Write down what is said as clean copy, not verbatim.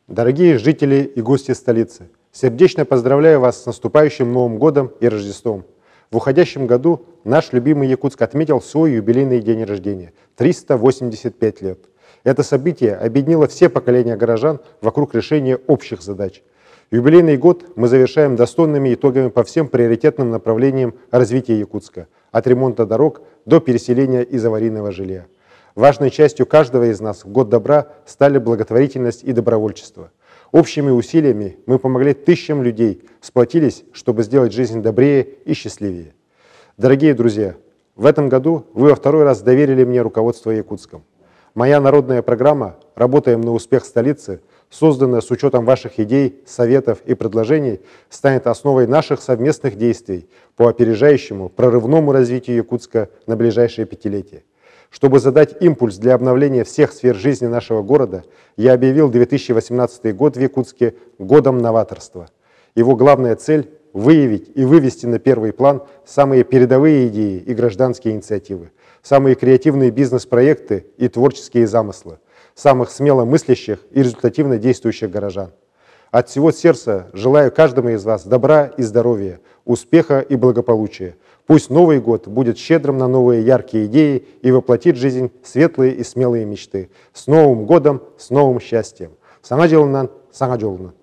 Дорогие жители и гости столицы, сердечно поздравляю вас с наступающим Новым годом и Рождеством. В уходящем году наш любимый Якутск отметил свой юбилейный день рождения – 385 лет. Это событие объединило все поколения горожан вокруг решения общих задач. Юбилейный год мы завершаем достойными итогами по всем приоритетным направлениям развития Якутска, от ремонта дорог до переселения из аварийного жилья. Важной частью каждого из нас в год добра стали благотворительность и добровольчество. Общими усилиями мы помогли тысячам людей, сплотились, чтобы сделать жизнь добрее и счастливее. Дорогие друзья, в этом году вы во второй раз доверили мне руководство Якутском. Моя народная программа «Работаем на успех столицы», созданная с учетом ваших идей, советов и предложений, станет основой наших совместных действий по опережающему, прорывному развитию Якутска на ближайшие пятилетия. Чтобы задать импульс для обновления всех сфер жизни нашего города, я объявил 2018 год в Якутске годом новаторства. Его главная цель – выявить и вывести на первый план самые передовые идеи и гражданские инициативы, самые креативные бизнес-проекты и творческие замыслы, самых смело мыслящих и результативно действующих горожан. От всего сердца желаю каждому из вас добра и здоровья, успеха и благополучия. Пусть Новый год будет щедрым на новые яркие идеи и воплотит в жизнь светлые и смелые мечты. С Новым годом, с новым счастьем! Саңа жылынан, саңа жолынан.